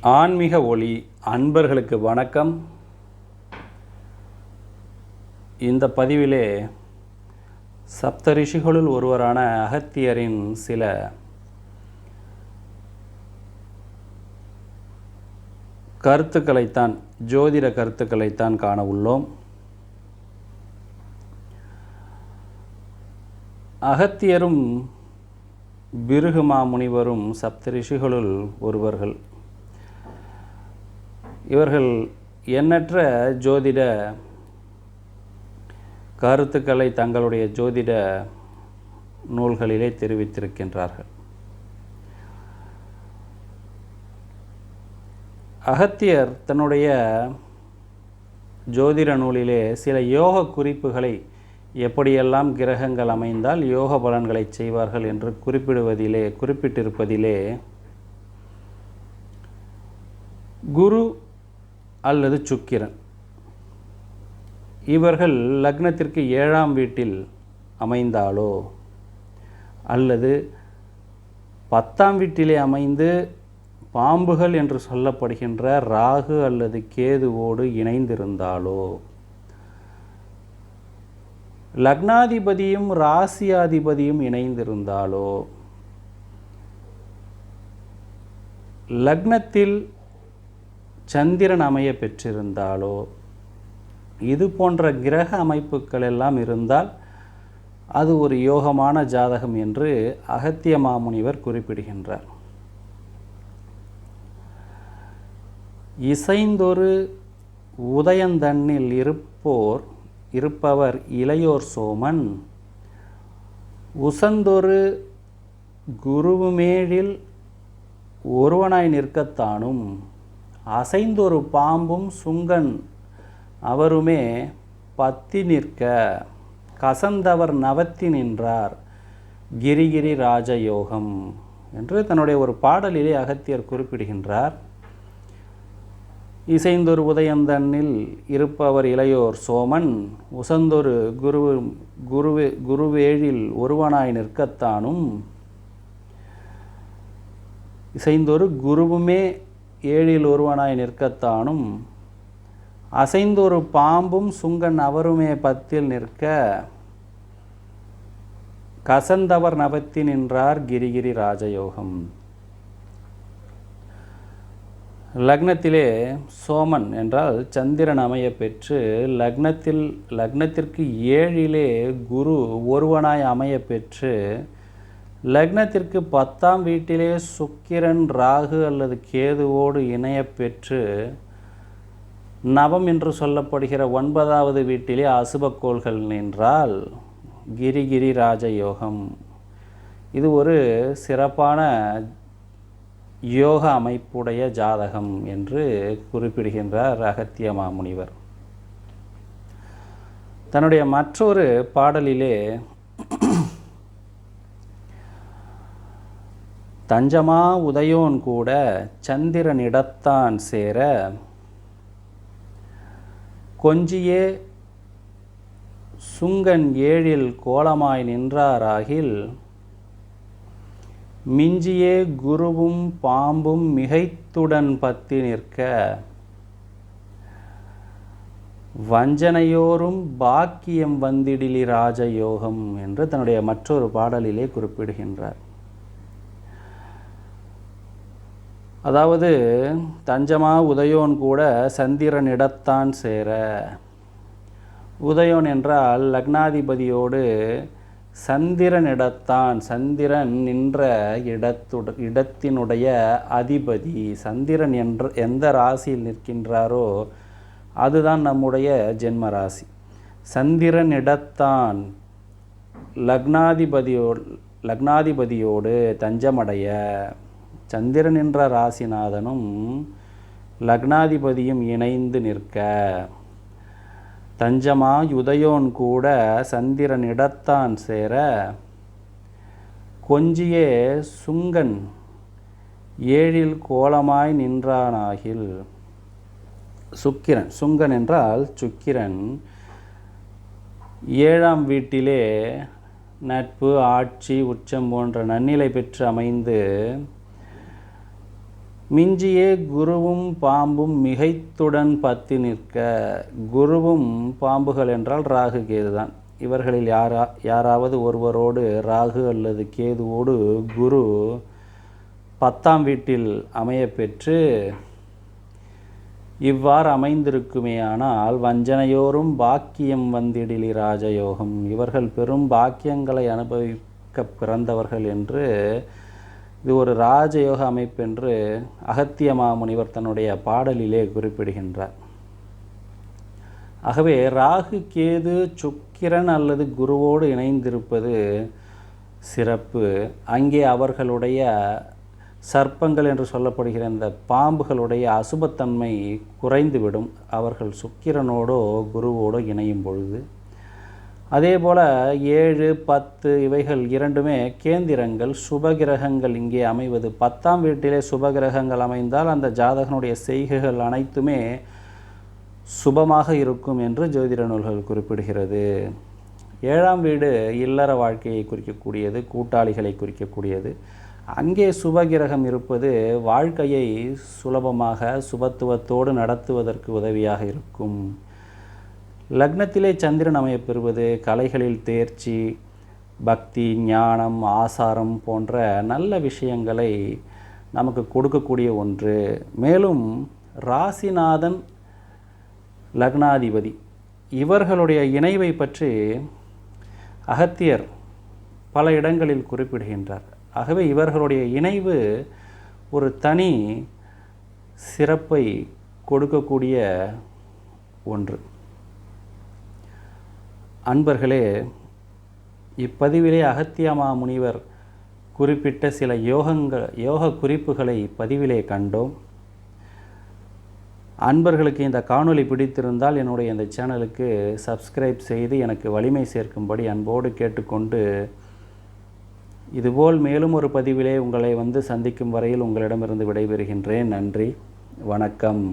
ஆன்மீக ஒளி அன்பர்களுக்கு வணக்கம். இந்த பதிவிலே சப்த ரிஷிகளுள் ஒருவரான அகத்தியரின் சில கருத்துக்களைத்தான், ஜோதிட கருத்துக்களைத்தான் காண உள்ளோம். அகத்தியரும் பிருகு மாமுனிவரும் சப்த ரிஷிகளுள் ஒருவர்கள். இவர்கள் எண்ணற்ற ஜோதிட கருத்துக்களை தங்களுடைய ஜோதிட நூல்களிலே தெரிவித்திருக்கின்றார்கள். அகத்தியர் தன்னுடைய ஜோதிட நூலிலே சில யோக குறிப்புகளை, எப்படியெல்லாம் கிரகங்கள் அமைந்தால் யோக பலன்களை செய்வார்கள் என்று குறிப்பிட்டிருப்பதிலே குரு அல்லது சுக்கிரன் இவர்கள் லக்னத்திற்கு 7ஆம் வீட்டில் அமைந்தாலோ அல்லது 10ஆம் வீட்டிலே அமைந்து பாம்புகள் என்று சொல்லப்படுகின்ற ராகு அல்லது கேதுவோடு இணைந்திருந்தாலோ, லக்னாதிபதியும் ராசியாதிபதியும் இணைந்திருந்தாலோ, லக்னத்தில் சந்திரன் அமைய பெற்றிருந்தாலோ, இது போன்ற கிரக அமைப்புகள் எல்லாம் இருந்தால் அது ஒரு யோகமான ஜாதகம் என்று அகத்திய மாமுனிவர் குறிப்பிடுகின்றார். இசைந்தொரு உதயந்தன்னில் இருப்பவர் இளையோர் சோமன், உசந்தொரு குருவுமேழில் ஒருவனாய் நிற்கத்தானும், அசைந்தொரு பாம்பும் சுங்கன் அவருமே பத்தி நிற்க, கசந்தவர் நவத்தி நின்றார் கிரிகிரி ராஜயோகம் என்று தன்னுடைய ஒரு பாடலிலே அகத்தியர் குறிப்பிடுகின்றார். இசைந்தொரு உதயந்தன்னில் இருப்பவர் இளையோர் சோமன், உசந்தொரு குருவேழில் ஒருவனாய் நிற்கத்தானும், இசைந்தொரு குருவுமே ஏழில் ஒருவனாய் நிற்கத்தானும், அசைந்தொரு பாம்பும் சுங்கன் அவருமே பத்தில் நிற்க, கசந்தவர் நவத்தி நின்றார் கிரிகிரி ராஜயோகம். லக்னத்திலே சோமன் என்றால் சந்திரன் அமைய பெற்று, லக்னத்திற்கு 7இலே குரு ஒருவனாய் அமைய பெற்று, லக்னத்திற்கு 10ஆம் வீட்டிலே சுக்கிரன் ராகு அல்லது கேதுவோடு இணைய பெற்று, நவம் என்று சொல்லப்படுகிற 9வது வீட்டிலே அசுபக்கோள்கள் நின்றால் கிரிகிரி ராஜயோகம். இது ஒரு சிறப்பான யோக அமைப்புடைய ஜாதகம் என்று குறிப்பிடுகின்றார் அகத்திய மாமுனிவர். தன்னுடைய மற்றொரு பாடலிலே தஞ்சமா உதயோன் கூட சந்திரனிடத்தான் சேர, கொஞ்சியே சுங்கன் ஏழில் கோலமாய் நின்றாராகில், மிஞ்சியே குருவும் பாம்பும் மிகைத்துடன் பத்தி நிற்க, வஞ்சனையோரும் பாக்கியம் வந்திடிலி ராஜயோகம் என்று தன்னுடைய மற்றொரு பாடலிலே குறிப்பிடுகின்றார். அதாவது தஞ்சமா உதயோன் கூட சந்திரனிடத்தான் சேர, உதயோன் என்றால் லக்னாதிபதியோடு சந்திரனிடத்தான், சந்திரன் நின்ற இடத்தினுடைய அதிபதி, சந்திரன் எந்த ராசியில் நிற்கின்றாரோ அதுதான் நம்முடைய ஜென்ம ராசி. சந்திரனிடத்தான் லக்னாதிபதியோடு தஞ்சமடைய, சந்திரன் என்ற ராசிநாதனும் லக்னாதிபதியும் இணைந்து நிற்க, தஞ்சமா உதயோன் கூட சந்திரனிடத்தான் சேர, கொஞ்சியே சுங்கன் ஏழில் கோலமாய் நின்றானாகில், சுக்கிரன், சுங்கன் என்றால் சுக்கிரன் 7ஆம் வீட்டிலே நட்பு, ஆட்சி, உச்சம் போன்ற நன்னிலை பெற்று அமைந்து மிஞ்சியே குருவும் பாம்பும் மிகைத்துடன் பத்தி நிற்க. குருவும் பாம்புகள் என்றால் ராகு கேது தான். இவர்களில் யாராவது ஒருவரோடு ராகு அல்லது கேதுவோடு குரு 10ஆம் வீட்டில் அமைய பெற்று இவ்வாறு அமைந்திருக்குமேயானால் வஞ்சனையோரும் பாக்கியம் வந்திடிலி ராஜயோகம். இவர்கள் பெரும் பாக்கியங்களை அனுபவிக்க பிறந்தவர்கள் என்று, இது ஒரு ராஜயோக அமைப்பென்று அகத்திய மாமுனிவர் தன்னுடைய பாடலிலே குறிப்பிடுகின்றார். ஆகவே ராகு கேது சுக்கிரன் அல்லது குருவோடு இணைந்திருப்பது சிறப்பு. அங்கே அவர்களுடைய சர்ப்பங்கள் என்று சொல்லப்படுகிற இந்த பாம்புகளுடைய அசுபத்தன்மை குறைந்துவிடும், அவர்கள் சுக்கிரனோடோ குருவோடோ இணையும் பொழுது. அதே போல் 7, 10 இவைகள் இரண்டுமே கேந்திரங்கள், சுபகிரகங்கள் இங்கே அமைவது. 10ஆம் வீட்டிலே சுபகிரகங்கள் அமைந்தால் அந்த ஜாதகனுடைய செய்கைகள் அனைத்துமே சுபமாக இருக்கும் என்று ஜோதிட நூல்கள் குறிப்பிடுகிறது. 7ஆம் வீடு இல்லற வாழ்க்கையை குறிக்கக்கூடியது, கூட்டாளிகளை குறிக்கக்கூடியது. அங்கே சுபகிரகம் இருப்பது வாழ்க்கையை சுலபமாக சுபத்துவத்தோடு நடத்துவதற்கு உதவியாக இருக்கும். லக்னத்திலே சந்திரன் அமையப்பெறுவது கலைகளில் தேர்ச்சி, பக்தி, ஞானம், ஆசாரம் போன்ற நல்ல விஷயங்களை நமக்கு கொடுக்கக்கூடிய ஒன்று. மேலும் ராசிநாதன் லக்னாதிபதி இவர்களுடைய இணைவை பற்றி அகத்தியர் பல இடங்களில் குறிப்பிடுகின்றார். ஆகவே இவர்களுடைய இணைவு ஒரு தனி சிறப்பை கொடுக்கக்கூடிய ஒன்று. அன்பர்களே, இப்பதிவிலே அகத்திய மாமுனிவர் குறிப்பிட்ட சில யோக குறிப்புகளை பதிவிலே கண்டோம். அன்பர்களுக்கு இந்த காணொளி பிடித்திருந்தால் என்னுடைய இந்த சேனலுக்கு சப்ஸ்கிரைப் செய்து எனக்கு வலிமை சேர்க்கும்படி அன்போடு கேட்டுக்கொண்டு, இதுபோல் மேலும் ஒரு பதிவிலே உங்களை சந்திக்கும் வரையில் உங்களிடமிருந்து விடைபெறுகின்றேன். நன்றி, வணக்கம்.